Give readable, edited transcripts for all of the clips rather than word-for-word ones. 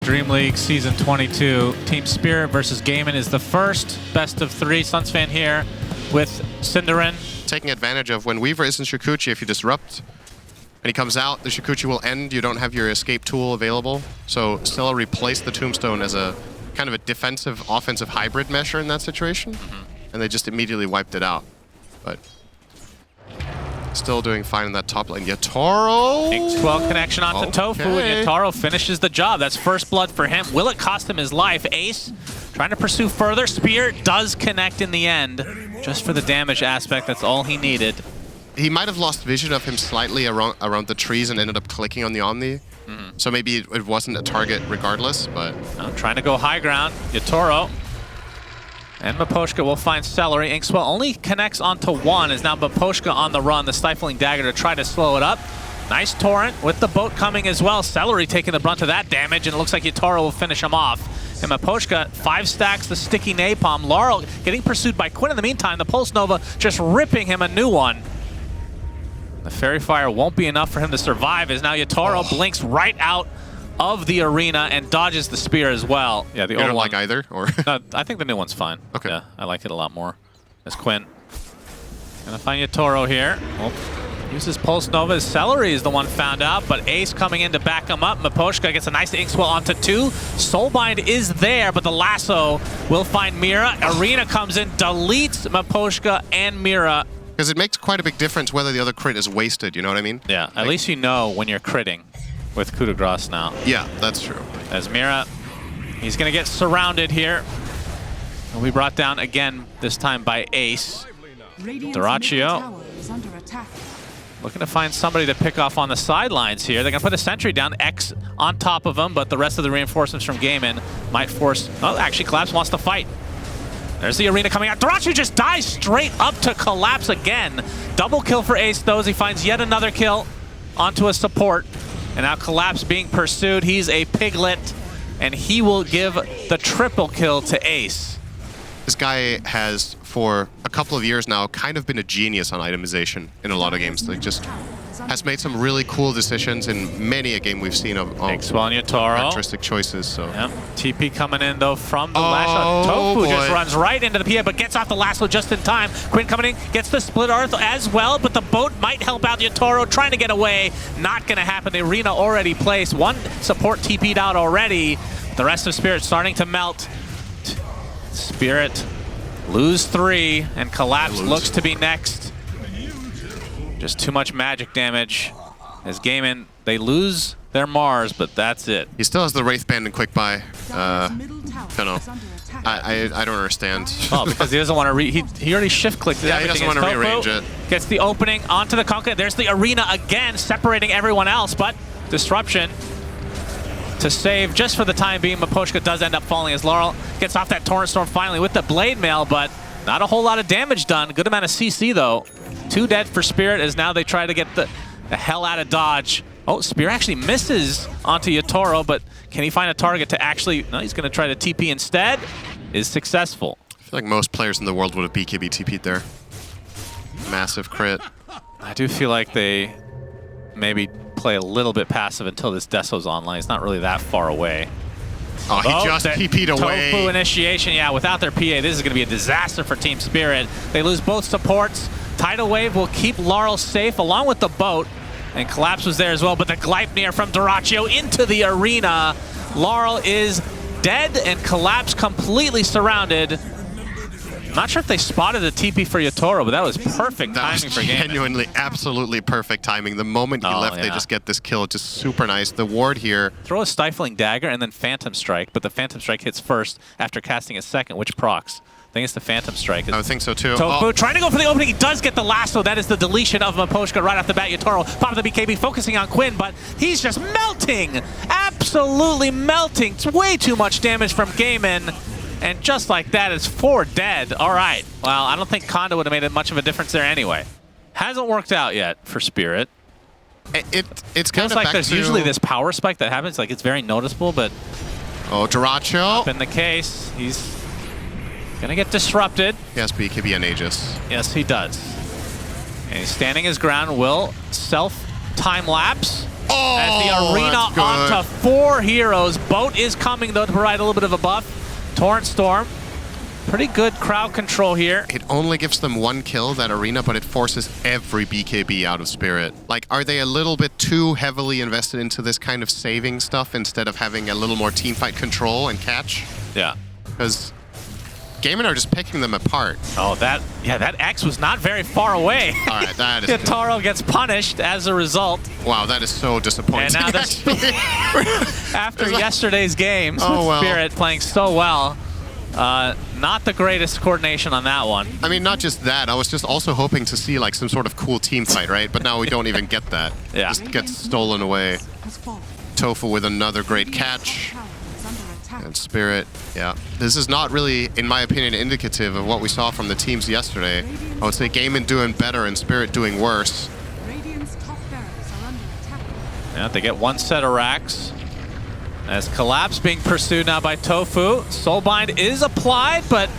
Dream League Season 22. Team SyndereN versus GAIMIN is the first best of 3. SUNSfan here with SyndereN. Taking advantage of when Weaver is in Shukuchi, if you disrupt and he comes out, the Shukuchi will end. You don't have your escape tool available. So Stella replaced the Tombstone as a kind of a defensive, offensive hybrid measure in that situation. And they just immediately wiped it out. But still doing fine in that top lane. Yatoro! Inkswell connection onto Tofu, and Yatoro finishes the job. That's first blood for him. Will it cost him his life? Ace trying to pursue further. Spear does connect in the end. Just for the damage aspect, that's all he needed. He might have lost vision of him slightly around the trees and ended up clicking on the Omni. So maybe it wasn't a target regardless, but... trying to go high ground. Yatoro. And Miposhka will find SyndereN. Inkswell only connects onto one, is now Miposhka on the run. The Stifling Dagger to try to slow it up. Nice torrent with the boat coming as well. SyndereN taking the brunt of that damage, and it looks like Yatoro will finish him off. And Miposhka 5 stacks the sticky napalm. Laurel getting pursued by Quinn in the meantime. The Pulse Nova just ripping him a new one. The Fairy Fire won't be enough for him to survive, as now Yatoro blinks right out of the arena and dodges the spear as well. Yeah, the you old don't one. like either, or? No, I think the new one's fine. Okay. Yeah, I like it a lot more. As Quinn. Gonna find Yatoro here. Well, uses Pulse Nova. SyndereN is the one found out, but Ace coming in to back him up. Miposhka gets a nice Inkswell onto 2. Soulbind is there, but the lasso will find Mira. Arena comes in, deletes Miposhka and Mira. Because it makes quite a big difference whether the other crit is wasted, you know what I mean? Yeah, at least you know when you're critting with coup de grace now. Yeah, that's true. As Mira, he's going to get surrounded here. He'll be brought down again, this time by Ace. Dyrachyo looking to find somebody to pick off on the sidelines here. They're going to put a sentry down, X on top of him, but the rest of the reinforcements from GAIMIN might force... Oh, actually, Collapse wants to fight. There's the arena coming out. Dyrachyo just dies straight up to Collapse again. Double kill for Ace, though, as he finds yet another kill onto a support. And now Collapse being pursued. He's a piglet, and he will give the triple kill to Ace. This guy has, for a couple of years now, kind of been a genius on itemization in a lot of games. Like, just has made some really cool decisions in many a game we've seen of futuristic choices. So. Yep. TP coming in, though, from the lash shot. Tofu just runs right into the PA, but gets off the lasso just in time. Quinn coming in, gets the split earth as well, but the boat might help out Yatoro, trying to get away. Not going to happen. The arena already placed. One support TP'd out already. The rest of Spirit starting to melt. Spirit lose 3, and Collapse looks to be next. Just too much magic damage. As GAIMIN, they lose their Mars, but that's it. He still has the Wraith Band and Quick Buy. Don't know. I don't understand. Oh, because he doesn't want to he already shift clicked it. Yeah, he doesn't want to rearrange it. Gets the opening onto the Conquer. There's the arena again, separating everyone else, but disruption to save just for the time being. Miposhka does end up falling as Laurel gets off that Torrent Storm finally with the Blade Mail, but not a whole lot of damage done. Good amount of CC though. 2 dead for Spirit as now they try to get the hell out of dodge. Oh, Spear actually misses onto Yatoro, but can he find a target to actually... No, he's going to try to TP instead. Is successful. I feel like most players in the world would have BKB TP'd there. Massive crit. I do feel like they maybe play a little bit passive until this Deso's online. It's not really that far away. Oh, he just TP'd away. Tofu initiation, yeah, without their PA, this is going to be a disaster for Team SyndereN. They lose both supports. Tidal Wave will keep Laurel safe along with the boat. And Collapse was there as well, but the Gleipnir from Dyrachyo into the arena. Laurel is dead and Collapse completely surrounded. Not sure if they spotted the TP for Yatoro, but that was perfect timing for GAIMIN. Genuinely, absolutely perfect timing. The moment he left, they just get this kill. Just super nice. The ward here. Throw a Stifling Dagger and then Phantom Strike, but the Phantom Strike hits first after casting a second, which procs. I think it's the Phantom Strike. I would think so too. Tofu trying to go for the opening. He does get the lasso. That is the deletion of Miposhka right off the bat. Yatoro popping the BKB, focusing on Quinn, but he's just melting. Absolutely melting. It's way too much damage from GAIMIN. And just like that, it's 4 dead. All right. Well, I don't think Kondo would have made much of a difference there anyway. Hasn't worked out yet for Spirit. It's kind feels of like there's usually this power spike that happens. Like, it's very noticeable, but... Oh, Dyrachyo. Been the case. He's gonna get disrupted. He has BKB on Aegis. Yes, he does. And he's standing his ground. Will self time lapse. Oh, as the arena on to 4 heroes. Boat is coming, though, to provide a little bit of a buff. Torrent Storm. Pretty good crowd control here. It only gives them 1 kill, that arena, but it forces every BKB out of Spirit. Like, are they a little bit too heavily invested into this kind of saving stuff instead of having a little more teamfight control and catch? Yeah. Because GAIMIN are just picking them apart. Oh, that X was not very far away. All right, that is... Yatoro gets punished as a result. Wow, that is so disappointing. And now after yesterday's games, Spirit playing so well, not the greatest coordination on that one. I mean, not just that. I was just also hoping to see like some sort of cool team fight, right? But now we don't even get that. Yeah. Just gets stolen away. Tofu with another great catch. And Spirit, yeah. This is not really, in my opinion, indicative of what we saw from the teams yesterday. I would say GAIMIN doing better and Spirit doing worse. Yeah, they get 1 set of racks. As Collapse being pursued now by Tofu. Soulbind is applied, but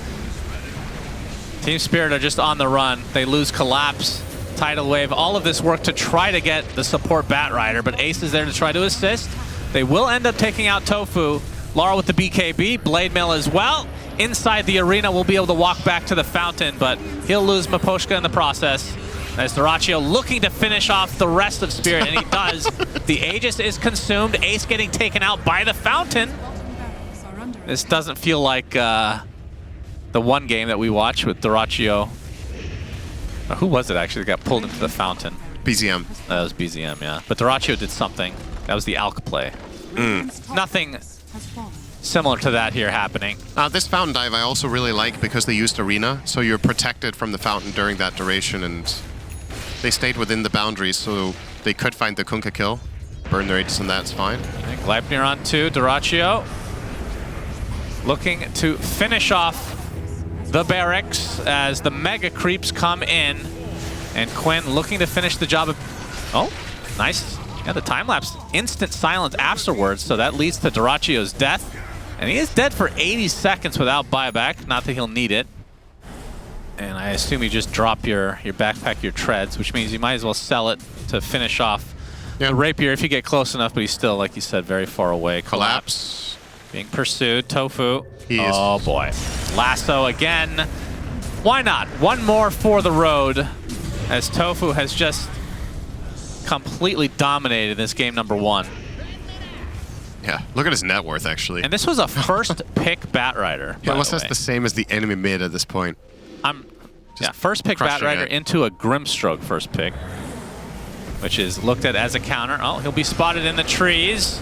Team Spirit are just on the run. They lose Collapse, Tidal Wave, all of this work to try to get the support Batrider, but Ace is there to try to assist. They will end up taking out Tofu. Laurel with the BKB, Blade Mail as well. Inside the arena, we'll be able to walk back to the fountain, but he'll lose Miposhka in the process. As Dyrachyo looking to finish off the rest of Spirit, and he does. The Aegis is consumed, Ace getting taken out by the fountain. This doesn't feel like the one game that we watched with Dyrachyo. Who was it actually that got pulled into the fountain? BZM. That was BZM, yeah. But Dyrachyo did something. That was the Alk play. Nothing similar to that here happening. This fountain dive I also really like because they used arena, so you're protected from the fountain during that duration, and they stayed within the boundaries, so they could find the Kunkka kill. Burn their Aegis and that's fine. Gleipnir on 2, Dyrachyo looking to finish off the barracks as the mega creeps come in, and Quinn looking to finish the job of... Oh, nice. Yeah, the time-lapse instant silence afterwards, so that leads to Dyrachyo's death. And he is dead for 80 seconds without buyback, not that he'll need it. And I assume you just drop your backpack, your treads, which means you might as well sell it to finish off the Rapier if you get close enough, but he's still, like you said, very far away. Collapse. Being pursued. Tofu. Oh boy. Lasso again. Why not? 1 more for the road, as Tofu has just completely dominated this game number 1. Yeah, look at his net worth, actually. And this was a first pick Batrider. Yeah, almost that's the same as the enemy mid at this point. First pick Batrider into a Grimstroke first pick, which is looked at as a counter. Oh, he'll be spotted in the trees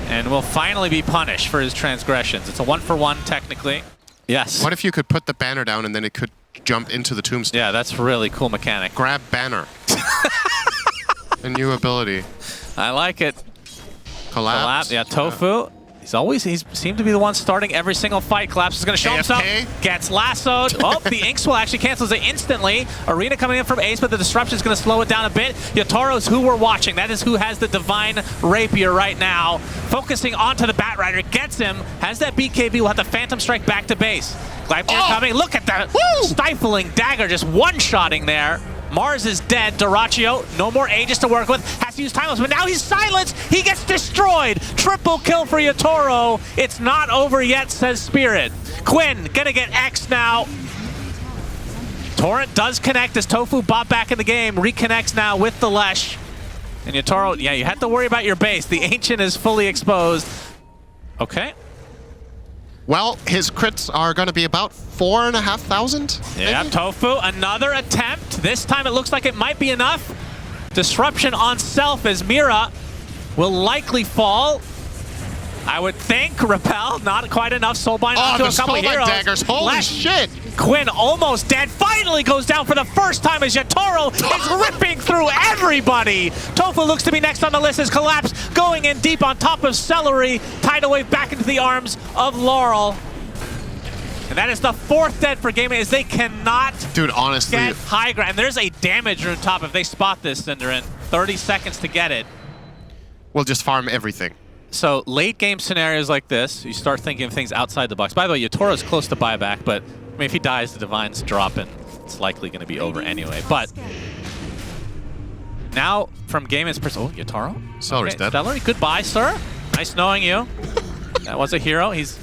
and will finally be punished for his transgressions. It's a 1-for-1 technically. Yes. What if you could put the banner down and then it could jump into the tombstone? Yeah, that's a really cool mechanic. Grab banner. A new ability. I like it. Collapse. Yeah, Tofu. He seemed to be the one starting every single fight. Collapse is going to show himself. Gets lassoed. Oh, the Inks will actually cancels it instantly. Arena coming in from Ace, but the disruption is going to slow it down a bit. Yatoro's who we're watching. That is who has the Divine Rapier right now. Focusing onto the Batrider. Gets him. Has that BKB. Will have the Phantom Strike back to base. Gleipnir coming. Look at that stifling dagger just one-shotting there. Mars is dead. Dyrachyo, no more Aegis to work with. Has to use Timeless, but now he's silenced. He gets destroyed. Triple kill for Yatoro. It's not over yet, says Spirit. Quinn gonna get X now. Torrent does connect as Tofu bought back in the game. Reconnects now with the Lesh. And Yatoro, yeah, you have to worry about your base. The Ancient is fully exposed. Okay. Well, his crits are going to be about 4,500. Yeah, Tofu, another attempt. This time it looks like it might be enough. Disruption on self as Mira will likely fall. I would think. Repel, not quite enough. Soulbind onto a couple of heroes. Daggers. Holy shit. Quinn almost dead. Finally goes down for the first time as Yatoro is ripping through everybody. Tofu looks to be next on the list as Collapse going in deep on top of Celery. Tidal Wave back into the arms of Laurel. And that is the 4th dead for GAIMIN as they cannot honestly get high ground. And there's a damage rune top if they spot this, SyndereN. 30 seconds to get it. We'll just farm everything. So late game scenarios like this, you start thinking of things outside the box. By the way, Yatoro's close to buyback, but I mean, if he dies, the Divine's dropping. It's likely going to be over anyway. But now from GAIMIN's perspective, oh, Yatoro? Celery's dead. Celery, goodbye, sir. Nice knowing you. That was a hero. He's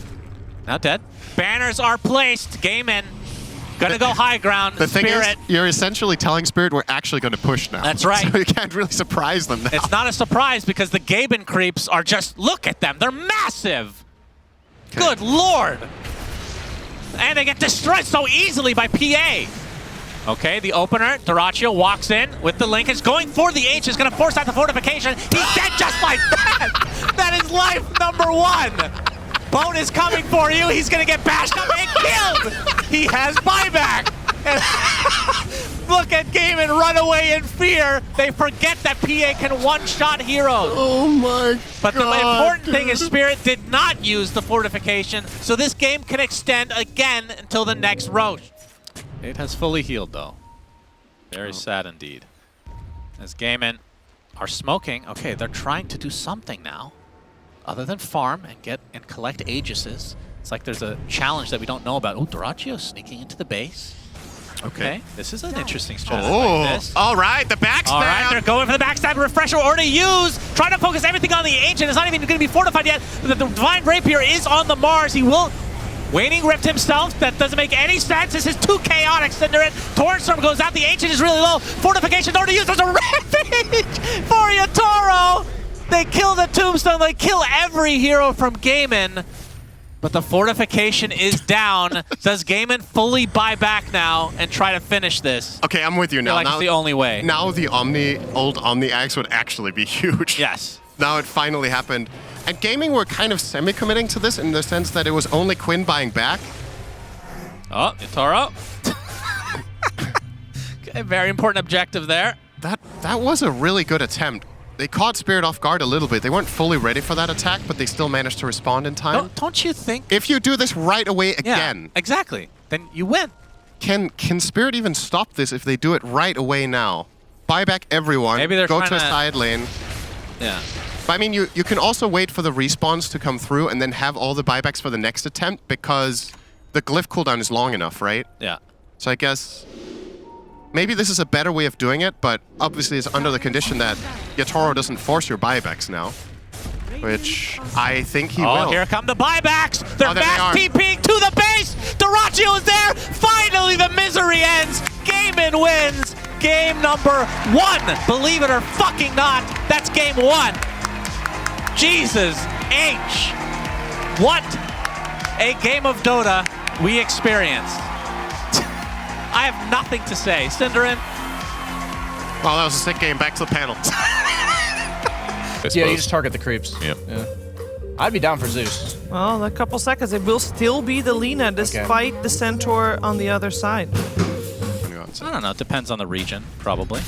now dead. Banners are placed. GAIMIN gonna go high ground. The thing Spirit. is, you're essentially telling Spirit we're actually going to push now. That's right. So you can't really surprise them now. It's not a surprise because the GAIMIN creeps are just, look at them. They're massive. Okay. Good Lord. And they get destroyed so easily by PA. Okay, the opener, Dyrachyo walks in with the link. Is going for the H. Is going to force out the fortification. He's dead just like that. That is life number 1. Bone is coming for you. He's going to get bashed up and killed. He has buyback. And look at GAIMIN run away in fear. They forget that PA can one-shot heroes. Oh my But God, the important thing is Spirit did not use the fortification, so this game can extend again until the next Roche. It has fully healed, though. Very sad indeed. As GAIMIN are smoking, okay, they're trying to do something now, other than farm and get and collect Aegises. It's like there's a challenge that we don't know about. Oh, Dyrachyo sneaking into the base. Okay, this is an interesting strategy. Oh, Like this. all right, the backstab. All right, they're going for the backstab refresher already used. Trying to focus everything on the Ancient. It's not even going to be fortified yet. The Divine Rapier is on the Mars. He will... Waning ripped himself. That doesn't make any sense. This is too chaotic. SyndereN. Tornstorm goes out. The Ancient is really low. Fortification already used. There's a Rampage for Yatoro. They kill the Tombstone. They kill every hero from GAIMIN. But the fortification is down. Does GAIMIN fully buy back now and try to finish this? Okay, I'm with you I now. feel like it's the only way. Now the old Omni Axe would actually be huge. Yes. Now it finally happened. And GAIMIN were kind of semi-committing to this in the sense that it was only Quinn buying back. Oh, Yatoro. Okay, very important objective there. That was a really good attempt. They caught Spirit off guard a little bit. They weren't fully ready for that attack, but they still managed to respond in time. Don't you think? If you do this right away again, Yeah, exactly. Then you win. can Spirit even stop this if they do it right away now? Buy back everyone, Maybe they're go trying to a to- side lane. Yeah. But I mean, you can also wait for the respawns to come through and then have all the buybacks for the next attempt because the glyph cooldown is long enough, right? Yeah. So I guess maybe this is a better way of doing it, but obviously it's under the condition that Yatoro doesn't force your buybacks now, which I think he will. Oh, here come the buybacks. They're Oh, there they fast are. TPing to the base. Dyrachyo is there. Finally, the misery ends. GAIMIN wins. Game number 1. Believe it or fucking not, that's game 1. Jesus H. What a game of Dota we experienced. I have nothing to say. SyndereN. Well, that was a sick game. Back to the panel. Yeah, you just target the creeps. Yep. Yeah. I'd be down for Zeus. Well, a couple seconds. It will still be the Lina despite the Centaur on the other side. I don't know. It depends on the region, probably.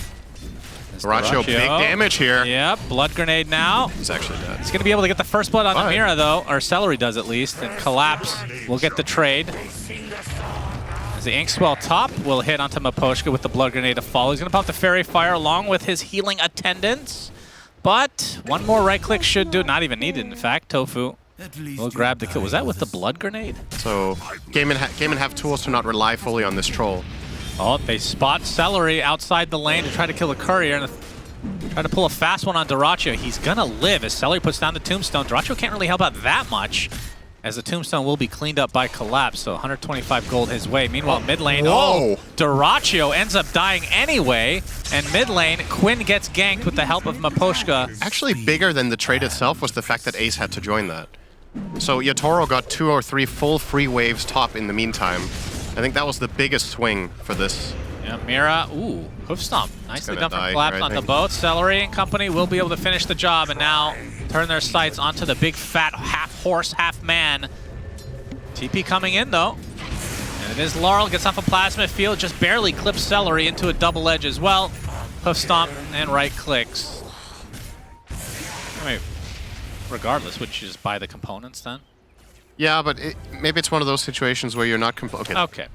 Dyrachyo, big damage here. Yep, blood grenade now. He's actually dead. He's going to be able to get the first blood on the Fine. Mira, though, or Celery does at least, and Collapse will get the trade. As the Inkswell top will hit onto Miposhka with the blood grenade to follow. He's going to pop the Fairy Fire along with his healing attendants. But one more right click should do it. Not even needed, in fact. Tofu will grab the kill. Was that with the blood grenade? So GAIMIN have tools to not rely fully on this troll. Oh, they spot Celery outside the lane to try to kill a courier and try to pull a fast one on Dyrachyo. He's gonna live as Celery puts down the Tombstone. Dyrachyo can't really help out that much as the Tombstone will be cleaned up by Collapse, so 125 gold his way. Meanwhile, mid lane, Whoa. Dyrachyo ends up dying anyway, and mid lane, Quinn gets ganked with the help of Miposhka. Actually, bigger than the trade itself was the fact that Ace had to join that. So Yatoro got 2 or 3 full free waves top in the meantime. I think that was the biggest swing for this. Yeah, Mira, ooh, hoof stomp. Nicely gonna done from die Collapse here, I on the think. boat. Celery and company will be able to finish the job and now turn their sights onto the big fat half horse, half man. TP coming in though. And it is Laurel, gets off a plasma field, just barely clips Celery into a double edge as well. Hoof stomp and right clicks. Wait, regardless, would you just buy the components then? Yeah, but maybe it's one of those situations where you're not... Okay. Okay,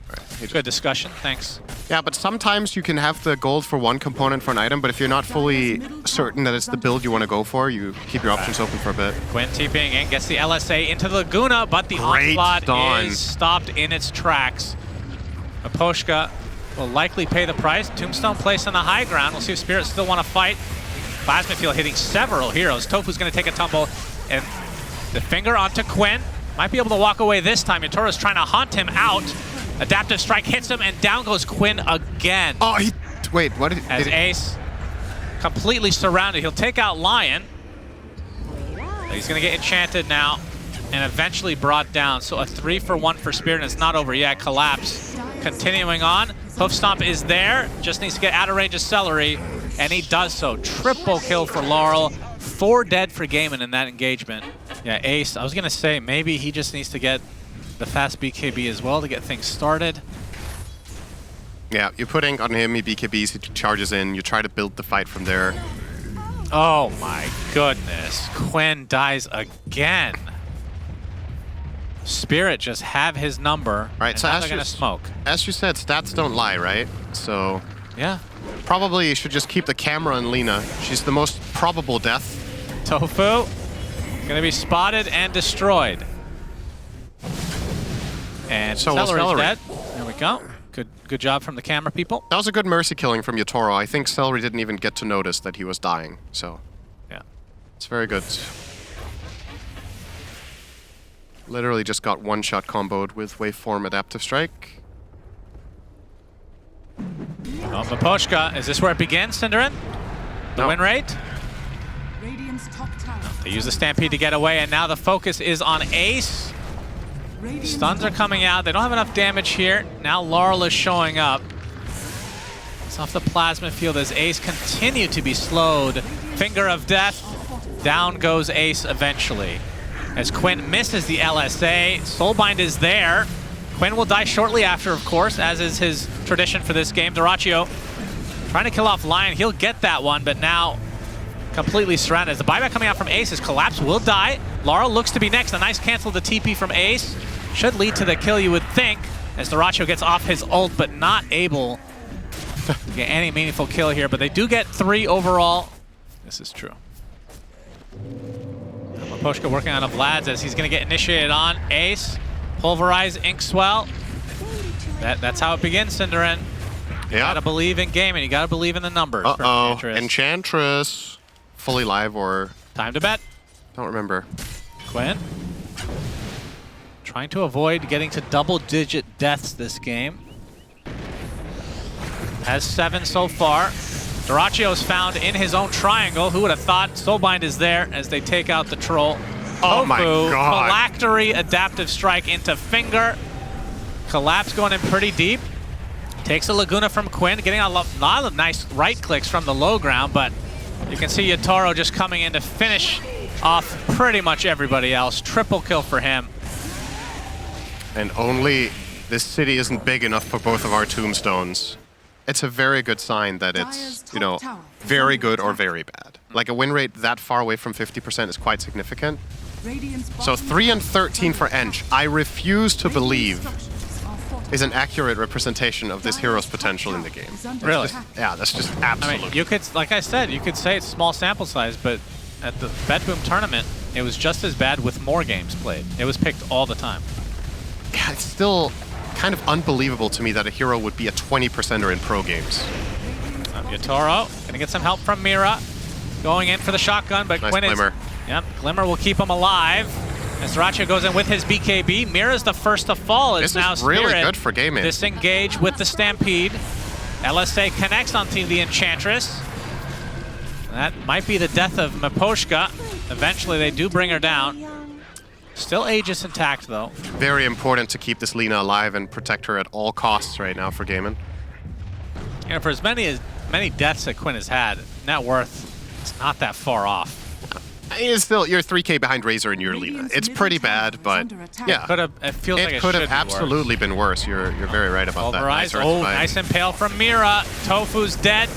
good discussion, thanks. Yeah, but sometimes you can have the gold for one component for an item, but if you're not fully certain that it's the build you want to go for, you keep your options open for a bit. Quinn TPing in, gets the LSA into the Laguna, but the Great onslaught Dawn. is stopped in its tracks. Miposhka will likely pay the price. Tombstone placed on the high ground. We'll see if Spirit still want to fight. Plasma Field hitting several heroes. Tofu's going to take a tumble, and the finger onto Quinn. Might be able to walk away this time. Yatoro's trying to hunt him out. Adaptive Strike hits him, and down goes Quinn again. Oh, wait, what did As Ace completely surrounded. He'll take out Lion. He's going to get enchanted now and eventually brought down. So a 3-for-1 for Spirit, and it's not over yet. Collapse continuing on. Hoof Stomp is there. Just needs to get out of range of Celery, and he does so. Triple kill for Laurel. 4 dead for GAIMIN in that engagement. Yeah, Ace, I was going to say maybe he just needs to get the fast BKB as well to get things started. Yeah, you're putting on him, he BKBs, he charges in, you try to build the fight from there. Oh my goodness. Quinn dies again. Spirit just have his number. Right, so now they're gonna smoke. As you said, stats don't lie, right? So Yeah. probably you should just keep the camera on Lina. She's the most probable death. Tofu gonna be spotted and destroyed. And So will Celery's Celery. dead. There we go. Good job from the camera people. That was a good mercy killing from Yatoro. I think Celery didn't even get to notice that he was dying, so Yeah. it's very good. Literally just got one-shot comboed with Waveform Adaptive Strike. Oh, Maposhka, is this where it begins, SyndereN? The No. win rate? They use the Stampede to get away, and now the focus is on Ace. Stuns are coming out. They don't have enough damage here. Now Laurel is showing up. It's off the Plasma Field as Ace continued to be slowed. Finger of Death. Down goes Ace eventually. As Quinn misses the LSA, Soulbind is there. Quinn will die shortly after, of course, as is his tradition for this game. Dyrachyo trying to kill off Lion. He'll get that one, but now completely surrounded. As the buyback coming out from Ace, his Collapse will die. Laurel looks to be next. A nice cancel to TP from Ace. Should lead to the kill, you would think, as Dyrachyo gets off his ult, but not able to get any meaningful kill here. But they do get 3 overall. This is true. Maposhka working on a Vlad's as he's going to get initiated on. Ace, Pulverize, Inkswell. That's how it begins, SyndereN. You gotta believe in GAIMIN. You gotta believe in the numbers. Uh-oh, Enchantress. Fully live or... Time to bet. Don't remember. Quinn. Trying to avoid getting to double-digit deaths this game. Has 7 so far. Dyrachyo is found in his own triangle. Who would have thought? Soulbind is there as they take out the troll. Oh my god. Phylactery Adaptive Strike into Finger. Collapse going in pretty deep. Takes a Laguna from Quinn, getting a lot of nice right clicks from the low ground, but you can see Yatoro just coming in to finish off pretty much everybody else. Triple kill for him. And only this city isn't big enough for both of our tombstones. It's a very good sign that it's, you know, very good or very bad. Like a win rate that far away from 50% is quite significant. So 3 and 13 for Ench, I refuse to believe is an accurate representation of this hero's potential in the game. Really? Yeah, that's just I absolute. mean, you could, like I said, you could say it's small sample size, but at the Bedboom tournament, it was just as bad with more games played. It was picked all the time. Yeah, it's still kind of unbelievable to me that a hero would be a 20%er in pro games. Yatoro gonna get some help from Mira. Going in for the shotgun, but Nice Quinn Glimmer. is... Yep, Glimmer will keep him alive. As Dyrachyo goes in with his BKB, Mira's the first to fall. This now is really Spirit good for GAIMIN. disengage with the Stampede. LSA connects onto the Enchantress. That might be the death of Maposhka. Eventually, they do bring her down. Still Aegis intact, though. Very important to keep this Lina alive and protect her at all costs right now for GAIMIN. You know, for as many deaths that Quinn has had, net worth is not that far off. It's still, you're 3K behind Razor and your Lina. It's pretty bad, but yeah. It feels like It it could should have be absolutely been worse. You're very right about that. Pulverize. Nice Oh, rectify. nice impale from Mira. Tofu's dead.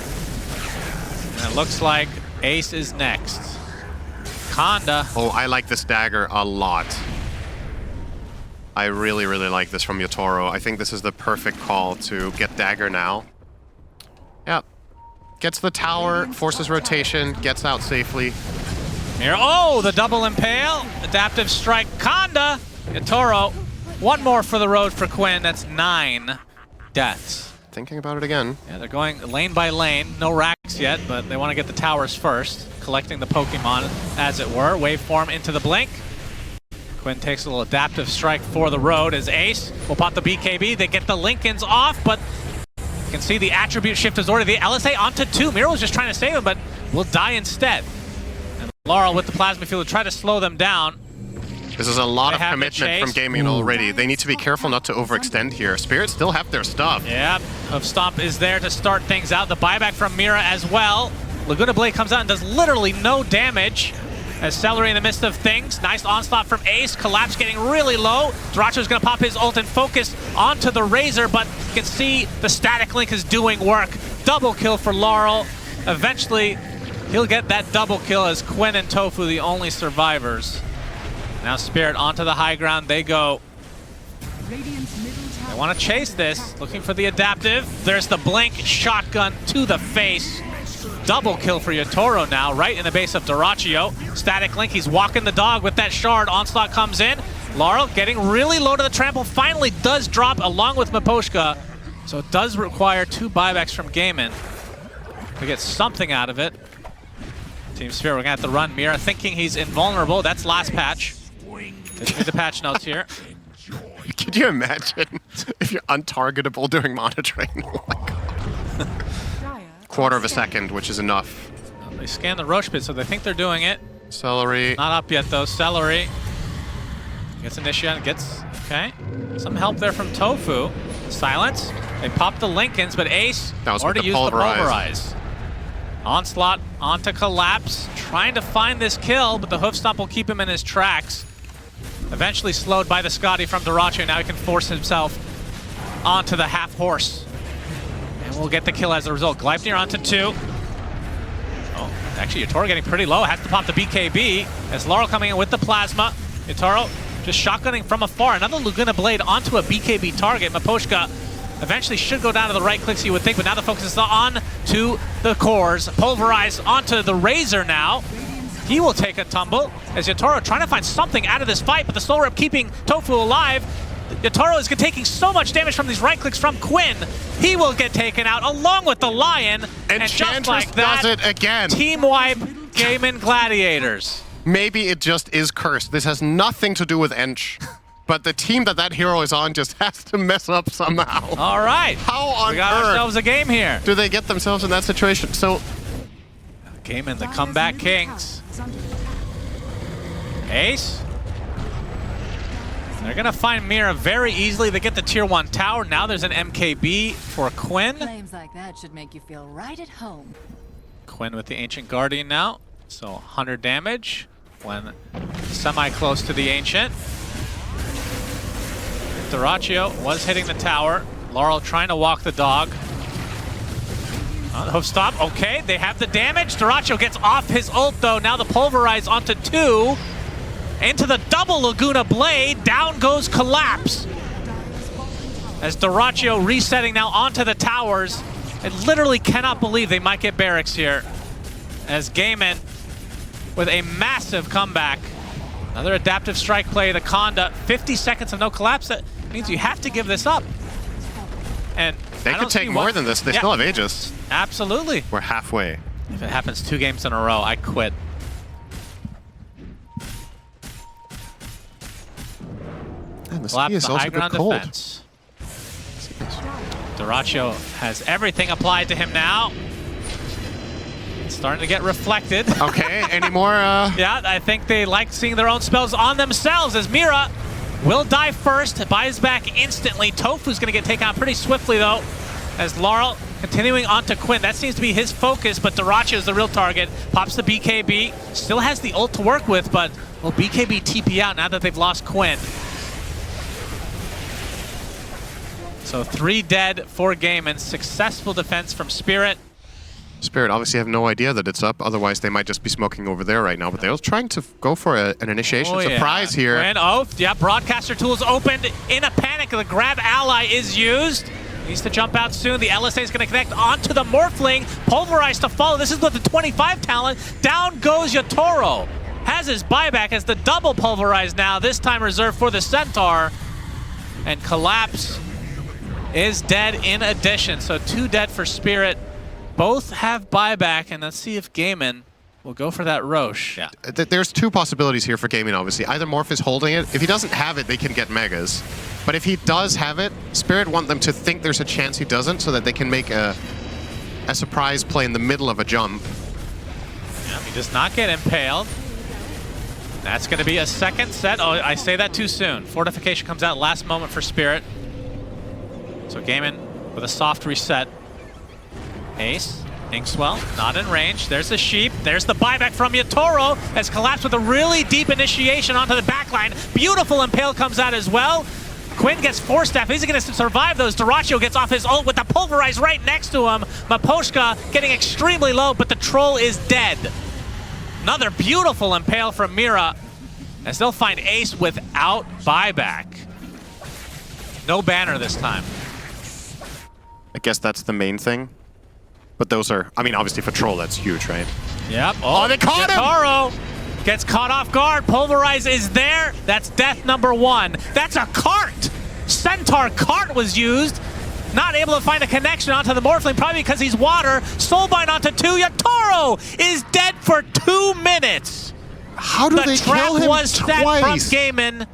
And it looks like Ace is next. Kanda. Oh, I like this dagger a lot. I really, really like this from Yatoro. I think this is the perfect call to get dagger now. Yep. Gets the tower, forces rotation, gets out safely. Mira. Oh, the double impale. Adaptive strike. Kanda. Yatoro. One more for the road for Quinn. That's 9 deaths. thinking about it again. Yeah, they're going lane by lane. No racks yet, but they want to get the towers first. Collecting the Pokemon, as it were. Waveform into the blink. Quinn takes a little adaptive strike for the road as Ace will pop the BKB. They get the Lincolns off, but you can see the attribute shift is already the LSA onto 2. Miro was just trying to save him, but will die instead. And Laurel with the Plasma Field will try to slow them down. This is a lot of commitment from GAIMIN already. They need to be careful not to overextend here. Spirit still have their stuff. Yeah, Hoof Stomp is there to start things out. The buyback from Mira as well. Laguna Blade comes out and does literally no damage. As Celery in the midst of things. Nice onslaught from Ace. Collapse getting really low. Duracho's going to pop his ult and focus onto the Razor, but you can see the static link is doing work. Double kill for Laurel. Eventually, he'll get that double kill as Quinn and Tofu the only survivors. Now Spirit onto the high ground. They go. They want to chase this. Looking for the adaptive. There's the blink. Shotgun to the face. Double kill for Yotaro now, right in the base of Dyrachyo. Static Link, he's walking the dog with that shard. Onslaught comes in. Laurel getting really low to the trample. Finally does drop along with Miposhka. So it does require 2 buybacks from GAIMIN to get something out of it. Team Spirit, we're going to have to run Mira thinking he's invulnerable. That's last patch. Let's read the patch notes here. Could you imagine if you're untargetable during monitoring? Oh my God. Quarter of a second, which is enough. They scan the Roche pit, so they think they're doing it. Celery. Not up yet, though. Celery gets initiated, gets, okay. Some help there from Tofu. Silence. They pop the Lincolns, but Ace already used the Pulverize. Onslaught onto Collapse. Trying to find this kill, but the Hoof Stomp will keep him in his tracks. Eventually slowed by the Scotty from Dyrachyo. Now he can force himself onto the half horse. And we'll get the kill as a result. Gleipnir onto 2. Oh, actually Yotaro getting pretty low. Has to pop the BKB as Laurel coming in with the Plasma. Yotaro just shotgunning from afar. Another Laguna Blade onto a BKB target. Miposhka eventually should go down to the right clicks, you would think, but now the focus is on to the cores. Pulverize onto the Razor now. He will take a tumble as Yotaro trying to find something out of this fight, but the Soul Rip keeping Tofu alive. Yotaro is taking so much damage from these right clicks from Quinn. He will get taken out along with the Lion. And just like that, does it again. Team wipe GAIMIN Gladiators. Maybe it just is cursed. This has nothing to do with Ench. But the team that hero is on just has to mess up somehow. All right. How on we got earth ourselves a game here. do they get themselves in that situation? So GAIMIN, the comeback kings. Ace. They're gonna find Mira very easily. They get the tier 1 tower. Now there's an MKB for Quinn. Claims like that should make you feel right at home. Quinn with the Ancient Guardian now. So 100 damage when semi-close to the Ancient. Dyrachyo was hitting the tower. Laurel trying to walk the dog. Hoof Stomp, okay, they have the damage. Dyrachyo gets off his ult though. Now the Pulverize onto 2. Into the double Laguna Blade, down goes Collapse. As Dyrachyo resetting now onto the towers. I literally cannot believe they might get barracks here. As GAIMIN with a massive comeback. Another adaptive strike play, the Conda. 50 seconds of no Collapse, that means you have to give this up. And they could take more than this, they still have Aegis. Absolutely. We're halfway. If it happens 2 games in a row, I quit. Man, the ski is also ground cold. defense. Dyrachyo has everything applied to him now. It's starting to get reflected. Okay, any more? Yeah, I think they like seeing their own spells on themselves as Mira will die first, buys back instantly. Tofu's going to get taken out pretty swiftly though, as Laurel continuing on to Quinn. That seems to be his focus, but Dyrachyo is the real target. Pops the BKB, still has the ult to work with, but will BKB TP out now that they've lost Quinn? So 3 dead for GAIMIN. Successful defense from Spirit. Spirit obviously have no idea that it's up, otherwise they might just be smoking over there right now, but they're trying to go for an initiation surprise here. And yeah, broadcaster tools opened in a panic. The grab ally is used. Needs to jump out soon. The LSA is going to connect onto the Morphling. Pulverize to follow. This is with the 25 talent. Down goes Yotaro. Has his buyback as the double Pulverize now, this time reserved for the Centaur. And Collapse is dead in addition. So 2 dead for Spirit. Both have buyback, and let's see if GAIMIN will go for that Roche. Yeah. There's 2 possibilities here for GAIMIN, obviously. Either Morph is holding it. If he doesn't have it, they can get Megas. But if he does have it, Spirit want them to think there's a chance he doesn't so that they can make a surprise play in the middle of a jump. Yeah, he does not get impaled. That's going to be a second set. Oh, I say that too soon. Fortification comes out last moment for Spirit. So GAIMIN with a soft reset. Ace, Inkswell, not in range. There's the Sheep. There's the buyback from Yatoro. Has collapsed with a really deep initiation onto the backline. Beautiful impale comes out as well. Quinn gets 4 staff. Is he going to survive those? Dyrachyo gets off his ult with the Pulverize right next to him. Miposhka getting extremely low, but the troll is dead. Another beautiful impale from Mira, as they'll find Ace without buyback. No banner this time. I guess that's the main thing. But those are, I mean, obviously for troll, that's huge, right? Yep. Oh, they caught him! Yatoro gets caught off guard. Pulverize is there. That's death number 1. That's a cart. Centaur cart was used. Not able to find a connection onto the Morphling, probably because he's water. Soulbind onto 2. Yatoro is dead for 2 minutes. How do they kill him The trap was set twice? from GAIMIN,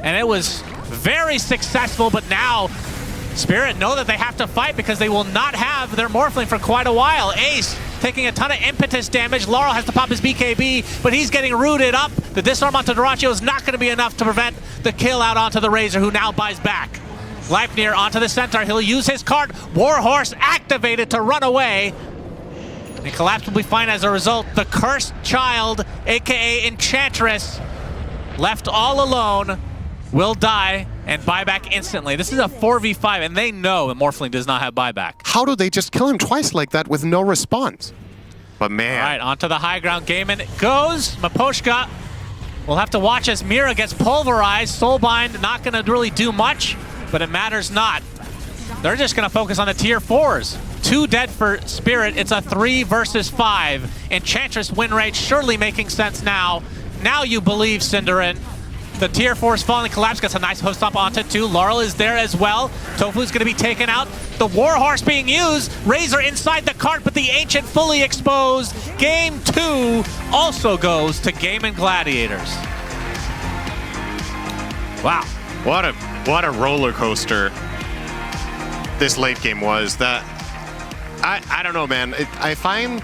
and it was very successful, but now Spirit know that they have to fight because they will not have their Morphling for quite a while. Ace taking a ton of impetus damage. Laurel has to pop his BKB, but he's getting rooted up. The disarm onto Dyrachyo is not going to be enough to prevent the kill out onto the Razor, who now buys back. Leipnir onto the Centaur. He'll use his card. Warhorse activated to run away. And Collapse will be fine as a result. The Cursed Child, aka Enchantress, left all alone, will die and buyback instantly. This is a 4v5, and they know that Morphling does not have buyback. How do they just kill him twice like that with no response? But man. All right, onto the high ground. GAIMIN goes. Miposhka will have to watch as Mira gets pulverized. Soulbind not going to really do much, but it matters not. They're just going to focus on the tier 4s. 2 dead for Spirit. It's a 3 versus 5. Enchantress win rate surely making sense now. Now you believe, SyndereN. The tier 4 is falling. Collapse gets a nice host up onto 2. Laurel is there as well. Tofu's going to be taken out. The Warhorse being used. Razor inside the cart, but the Ancient fully exposed. Game 2 also goes to GAIMIN Gladiators. Wow. What a roller coaster this late game was. That I don't know, man. I find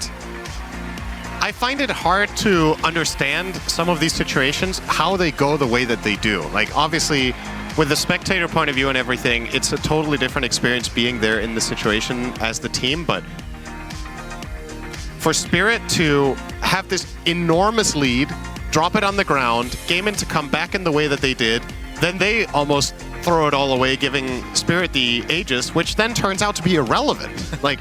it hard to understand some of these situations, how they go the way that they do. Like, obviously, with the spectator point of view and everything, it's a totally different experience being there in the situation as the team, but for Spirit to have this enormous lead, drop it on the ground, GAIMIN to come back in the way that they did, then they almost throw it all away, giving Spirit the Aegis, which then turns out to be irrelevant. Like,